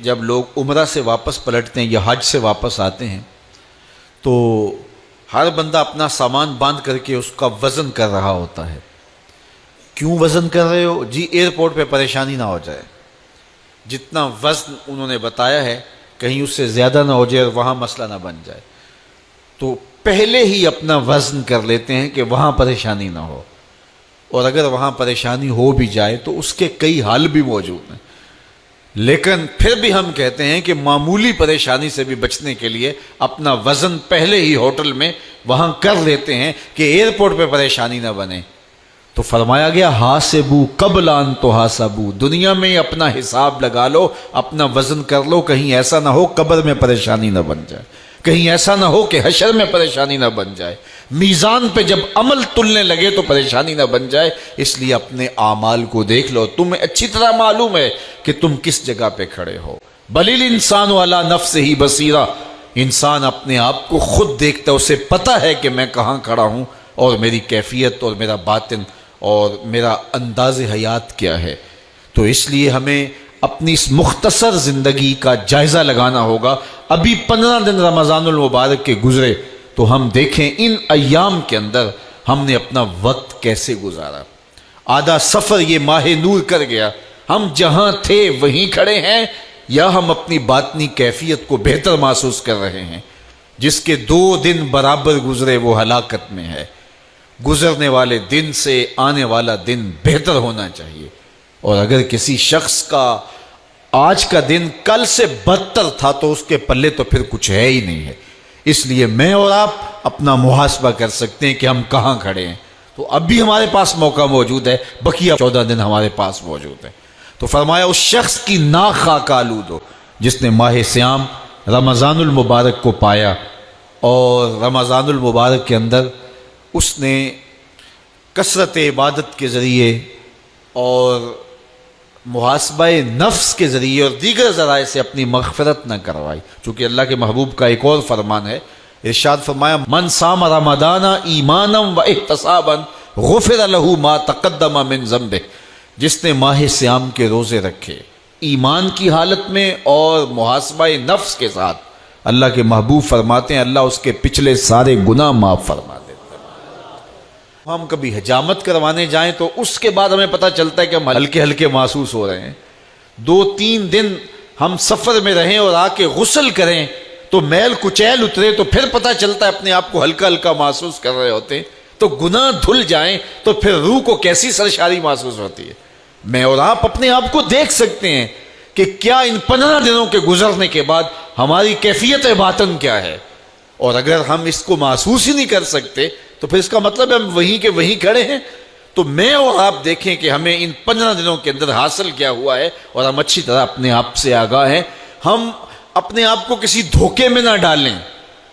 جب لوگ عمرہ سے واپس پلٹتے ہیں یا حج سے واپس آتے ہیں تو ہر بندہ اپنا سامان باندھ کر کے اس کا وزن کر رہا ہوتا ہے. کیوں وزن کر رہے ہو؟ جی ایئرپورٹ پہ پریشانی نہ ہو جائے. جتنا وزن انہوں نے بتایا ہے کہیں اس سے زیادہ نہ ہو جائے اور وہاں مسئلہ نہ بن جائے. تو پہلے ہی اپنا وزن کر لیتے ہیں کہ وہاں پریشانی نہ ہو. اور اگر وہاں پریشانی ہو بھی جائے تو اس کے کئی حل بھی موجود ہیں. لیکن پھر بھی ہم کہتے ہیں کہ معمولی پریشانی سے بھی بچنے کے لیے اپنا وزن پہلے ہی ہوٹل میں وہاں کر لیتے ہیں کہ ایئرپورٹ پہ پریشانی نہ بنے. تو فرمایا گیا حاسبو قبل ان تحاسبو، دنیا میں اپنا حساب لگا لو، اپنا وزن کر لو، کہیں ایسا نہ ہو قبر میں پریشانی نہ بن جائے، کہیں ایسا نہ ہو کہ حشر میں پریشانی نہ بن جائے، میزان پہ جب عمل تلنے لگے تو پریشانی نہ بن جائے. اس لیے اپنے اعمال کو دیکھ لو، تمہیں اچھی طرح معلوم ہے کہ تم کس جگہ پہ کھڑے ہو. بل الانسان علی نفسہ بصیرہ، انسان اپنے آپ کو خود دیکھتا ہے، اسے پتہ ہے کہ میں کہاں کھڑا ہوں اور میری کیفیت اور میرا باطن اور میرا انداز حیات کیا ہے. تو اس لیے ہمیں اپنی اس مختصر زندگی کا جائزہ لگانا ہوگا. ابھی 15 دن رمضان المبارک کے گزرے تو ہم دیکھیں ان ایام کے اندر ہم نے اپنا وقت کیسے گزارا. آدھا سفر یہ ماہ نور کر گیا، ہم جہاں تھے وہیں کھڑے ہیں یا ہم اپنی باطنی کیفیت کو بہتر محسوس کر رہے ہیں؟ جس کے 2 دن برابر گزرے وہ ہلاکت میں ہے. گزرنے والے دن سے آنے والا دن بہتر ہونا چاہیے. اور اگر کسی شخص کا آج کا دن کل سے بدتر تھا تو اس کے پلے تو پھر کچھ ہے ہی نہیں ہے. اس لیے میں اور آپ اپنا محاسبہ کر سکتے ہیں کہ ہم کہاں کھڑے ہیں. تو اب بھی ہمارے پاس موقع موجود ہے، بقیہ 14 دن ہمارے پاس موجود ہے. تو فرمایا اس شخص کی ناک خاک آلود ہو جس نے ماہ صیام رمضان المبارک کو پایا اور رمضان المبارک کے اندر اس نے کثرت عبادت کے ذریعے اور محاسبہ نفس کے ذریعے اور دیگر ذرائع سے اپنی مغفرت نہ کروائی. چونکہ اللہ کے محبوب کا ایک اور فرمان ہے، ارشاد فرمایا من صام رمضان ایمانا و احتسابا غفر له ما تقدم من ذنبه، جس نے ماہ صیام کے روزے رکھے ایمان کی حالت میں اور محاسبہ نفس کے ساتھ، اللہ کے محبوب فرماتے ہیں اللہ اس کے پچھلے سارے گناہ معاف فرما دیتے ہیں. ہم کبھی حجامت کروانے جائیں تو اس کے بعد ہمیں پتہ چلتا ہے کہ ہم ہلکے ہلکے محسوس ہو رہے ہیں. 2-3 دن ہم سفر میں رہیں اور آ کے غسل کریں تو میل کچیل اترے تو پھر پتہ چلتا ہے اپنے آپ کو ہلکا ہلکا محسوس کر رہے ہوتے ہیں. تو گناہ دھل جائیں تو پھر روح کو کیسی سرشاری محسوس ہوتی ہے. میں اور آپ اپنے آپ کو دیکھ سکتے ہیں کہ کیا ان 15 دنوں کے گزرنے کے بعد ہماری کیفیت باطن کیا ہے. اور اگر ہم اس کو محسوس ہی نہیں کر سکتے تو پھر اس کا مطلب ہے ہم وہیں کے وہیں کھڑے ہیں. تو میں اور آپ دیکھیں کہ ہمیں ان 15 دنوں کے اندر حاصل کیا ہوا ہے اور ہم اچھی طرح اپنے آپ سے آگاہ ہیں. ہم اپنے آپ کو کسی دھوکے میں نہ ڈالیں.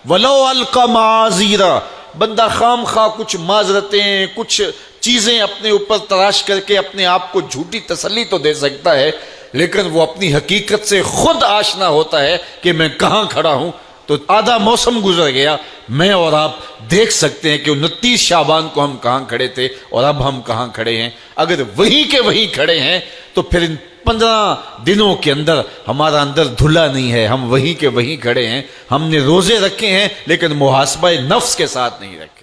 وَلَوْ أَلْقَى مَعَاذِيرًا، بندہ خام خواہ کچھ معذرتیں کچھ چیزیں اپنے اوپر تراش کر کے اپنے آپ کو جھوٹی تسلی تو دے سکتا ہے، لیکن وہ اپنی حقیقت سے خود آشنا ہوتا ہے کہ میں کہاں کھڑا ہوں. تو آدھا موسم گزر گیا، میں اور آپ دیکھ سکتے ہیں کہ 29 شعبان کو ہم کہاں کھڑے تھے اور اب ہم کہاں کھڑے ہیں. اگر وہیں کے وہیں کھڑے ہیں تو پھر ان 15 دنوں کے اندر ہمارا اندر دھلا نہیں ہے، ہم وہیں کے وہیں کھڑے ہیں. ہم نے روزے رکھے ہیں لیکن محاسبہ نفس کے ساتھ نہیں رکھے.